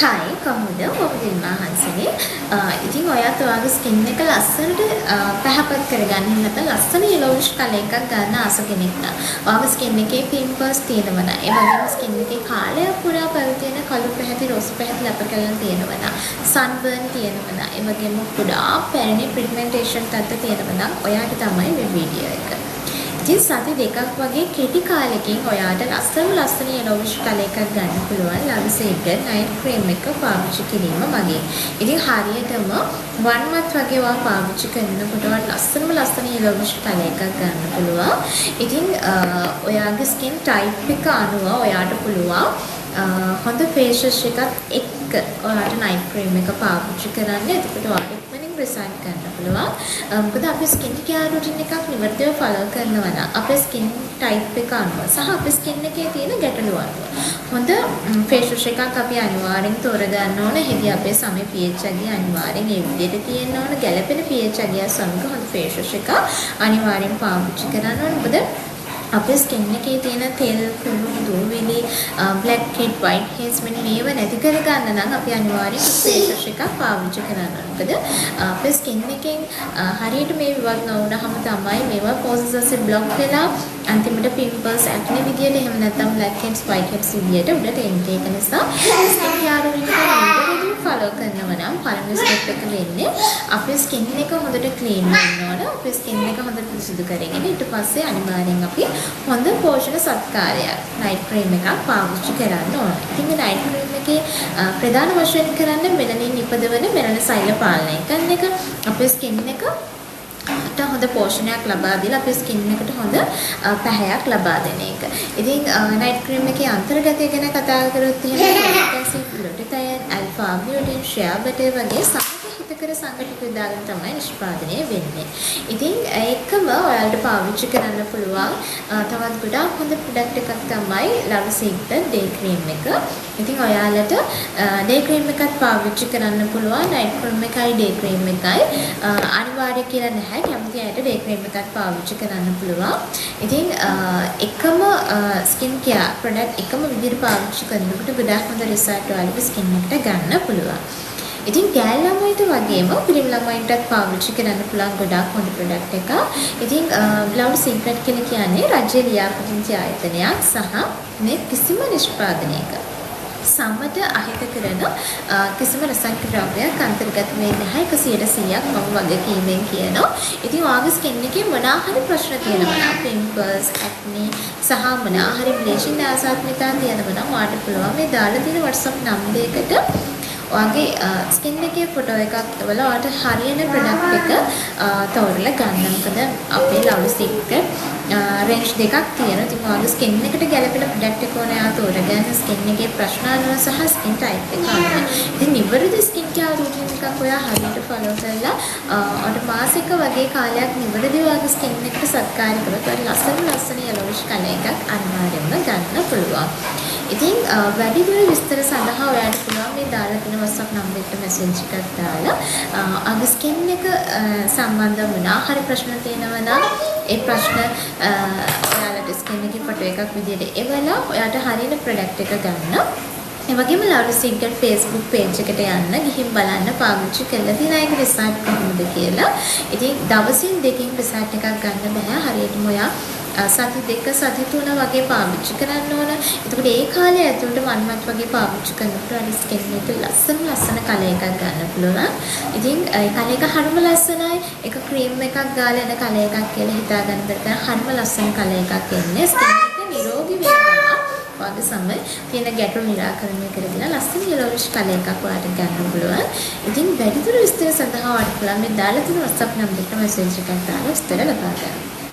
Hi, කොහොමද? ඔබ දිල්මා හංසනේ. ඉතින් ඔයත් ඔයාගේ ස්කින් එක ලස්සනට පැහැපත් කරගන්න නැත්නම් ලස්සන yellowish කලර් එකක් ගන්න ආස කෙනෙක් නම් ඔයාගේ ස්කින් එකේ pimples තියෙනවා නම් ඒ වගේම ස්කින් එකේ කාලයක් පුරා පැවතින කළු පැහැති රෝස් පැහැති ලප කැලන් තියෙනවා නම් sunburn තියෙනවා නම් ඒ වගේම පුඩා පැරණි pigmentation තත්ත්ව තියෙනවා නම් ඔයාට තමයි මේ වීඩියෝ එක. ඉතින් සති දෙකක් වගේ කෙටි කාලෙකින් ඔයාට ලස්සන yellowish කලර් එකක් ගන්න පුළුවන් ලවිසේකර් නයිට් ක්‍රීම් එක පාවිච්චි කිරීම මගින්. ඉතින් හරියටම 1 month වගේ ඔයා පාවිච්චි කරනකොට ඔයාට ලස්සන yellowish කලර් එකක් ගන්න පුළුවන්. ඉතින් ඔයාගේ ස්කින් ටයිප් එක අනුව ඔයාට පුළුවන් හොඳ ෆේස් වොෂ් එකක් එක්ක ඔයාට නයිට් ක්‍රීම් එක පාවිච්චි කරන්න. එතකොට ඔයාට රිසල්ට් ගන්න පුළුවන්. මොකද අපි ස්කින් කෙයාර් රුටින් එකක් නිවැරදිව ෆලෝ කරනවා නම් අපේ ස්කින් ටයිප් එක අනුව සහ අපේ ස්කින් එකේ තියෙන ගැටලු අනුව හොඳ ෆේස් වොෂ් එකක් අපි අනිවාර්යෙන් තෝරගන්න ඕන. එහිදී අපේ සමේ pH අගය අනිවාර්යෙන් ඒ විදිහට තියෙන්න ඕන. ගැළපෙන pH අගය සමග හොඳ ෆේස් වොෂ් එකක් අනිවාර්යෙන් පාවිච්චි කරන්න ඕන. මොකද අපේ ස්කින් එකේ තියෙන තෙල් කුණු දූවිලි black head white heads මෙන්න මේව නැති කර ගන්න නම් අපි අනිවාර්යෙන් ෆේස් වොෂ් එකක් පාවිච්චි කරන්න ඕනේ. මොකද අපේ ස්කින් එකෙන් හරියට මේ විවර් නොවුනහම තමයි මේවා processes block වෙලා අන්තිමට pimples acne විදියට එහෙම නැත්නම් black heads white heads විදියට උඩට එන්නේ. ඒක නිසා ස්කින් කෙයාර් එක ෆලෝ කරනවා නම් පළවෙනි ස්ටෙප් එක වෙන්නේ අපේ ස්කින් එක හොඳට ක්ලීන් වෙන්න ඕන. අපේ ස්කින් එක හොඳට පිරිසිදු කරගෙන ඊට පස්සේ අනිවාර්යෙන් අපි හොඳ පෝෂණ සත්කාරයක් නයිට් ක්‍රීම් එකක් පාවිච්චි කරන්න ඕන. ඉතින් මේ නයිට් ක්‍රීම් එකේ ප්‍රධාන වශයෙන් කරන්න මෙලනින් නිපදවන මෙලන සෛල පාලනය කරන එක අපේ ස්කින් එක හොඳ පෝෂණයක් ලබා දීලා අපේ ස්කින් එකට හොඳ පැහැයක් ලබා දෙන එක. ඉතින් නයිට් ක්‍රීම් එකේ අන්තර්ගතය ගැන කතා කරොත් එහෙනම් ග්ලුටතයන්, ඇල්ෆා බියුටින්, ෂෙයා බටර් වගේ හිතකර සංගඨිත දාගෙන තමයි නිෂ්පාදනය වෙන්නේ. ඉතින් ඒකම ඔයාලට පාවිච්චි කරන්න පුළුවන් තවත් ගොඩාක් හොඳ ප්‍රොඩක්ට් එකක් තමයි ලවිසේකර් ඩේ ක්‍රීම් එක. ඉතින් ඔයාලට ඩේ ක්‍රීම් එකත් පාවිච්චි කරන්න පුළුවන්. නයිට් ක්‍රීම් එකයි ඩේ ක්‍රීම් එකයි අනිවාර්ය කියලා නැහැ. කැමති අයට ඩේ ක්‍රීම් එකත් පාවිච්චි කරන්න පුළුවන්. ඉතින් එකම ස්කින් කෙයාර් ප්‍රොඩක්ට් එකම විදිහට පාවිච්චි කරනකොට ගොඩාක් හොඳ රිසල්ට් ඔයාලගේ ස්කින් එකට ගන්න පුළුවන්. ඉතින් ගෑල් ළමයිට වගේම පිරිමි ළමයින්ටත් පාවිච්චි කරන්න පුළුවන් ගොඩාක් හොඳ ප්‍රොඩක්ට් එකක්. ඉතින් ලව් සීක්‍රට් කියලා කියන්නේ රජ්‍ය ලියාපදිංචි ආයතනයක් සහ මේ කිසිම නිෂ්පාදනයක සම්මත අහිත කරන කිසිම රසායනික ද්‍රව්‍යයක් අන්තර්ගත වෙන්නේ නැහැ. 100%ක් මම වගකීමෙන් කියනවා. ඉතින් ඔයාගේ ස්කින් එකේ මොනවා ප්‍රශ්න තියෙනවා නම් pimples, acne සහ මොනවා බ්ලීචින් ආසාත්මිකතා තියෙනවා නම් ඔයාට පුළුවන් මේ දාලා තියෙන WhatsApp නම්බරයකට ඔයාගේ ස්කින් එකේ ෆොටෝ එකක් එවලා ඔයාට හරියන ප්‍රොඩක්ට් එක තෝරලා ගන්න. මොකද අපේ ලව්ලිසික්ක රේන්ජ් දෙකක් තියෙනවා. ඉතින් ඔයාගේ ස්කින් එකට ගැලපෙන ප්‍රොඩක්ට් එක ඕනේ ආ තෝරගන්න ස්කින් එකේ ප්‍රශ්න අනුව සහ ස්කින් ටයිප් එක අනුව. ඉතින් නිවැරදි ස්කින් කෙයාර් රුටින් එකක් ඔයා හරියට ෆලෝ කරලා ඔයාට මාසෙක වගේ කාලයක් නිවැරදිව ඔයාගේ ස්කින් එකට සත්කාර කරලා ඔයාට ලස්සන yellowish කලර් එකක් අනිවාර්යයෙන්ම ගන්න පුළුවන්. ඉතින් වැඩිදුර විස්තර සඳහා ඔයාලට පුළුවන් මේ දාලා තියෙන WhatsApp නම්බර් එකට මැසේජ් එකක් දාලා අගේ ස්කින් එක සම්බන්ධ මොනවා හරි ප්‍රශ්න තියෙනවා නම් ඒ ප්‍රශ්න ඔයාලට ස්කින් එකේ ෆොටෝ එකක් විදිහට එවලා ඔයාට හරියන ප්‍රොඩක්ට් එක ගන්න. ඒ වගේම ලව්ලිසික්කර් Facebook page එකට යන්න ගිහින් බලන්න පාවිච්චි කරලා තියෙන එක රිසල්ට් කොහොමද කියලා. ඉතින් දවසින් දෙකකින් රිසල්ට් එකක් ගන්න බෑ. හරියටම ඔයා සති දෙක සති තුන වගේ පාවිච්චි කරන්න ඕන. එතකොට ඒ කාලය ඇතුළත 1 month වගේ පාවිච්චි කරනකොට අර ස්කින් එක ලස්සන කලර් එකක් ගන්න පුළුවන්. ඉතින් ඒ කලර් එක හරිම ලස්සනයි. ඒක ක්‍රීම් එකක් ගාලා එන කලර් එකක් කියලා හිතා ගන්න බැහැ. හරිම ලස්සන කලර් එකක් එන්නේ. ස්කින් එක නිරෝගී වෙනවා. ඔයාගේ සමය තියෙන ගැටලු निराකරණය කරගෙන ලස්සන yellowish කලර් එකක් ඔයාලට ගන්න පුළුවන්. ඉතින් වැඩිදුර විස්තර සඳහා ඔයාලට පුළුවන් මේ දාලා තියෙන WhatsApp නම්බරයට මැසේජ් එකක් දාලා විස්තර ලබා ගන්න.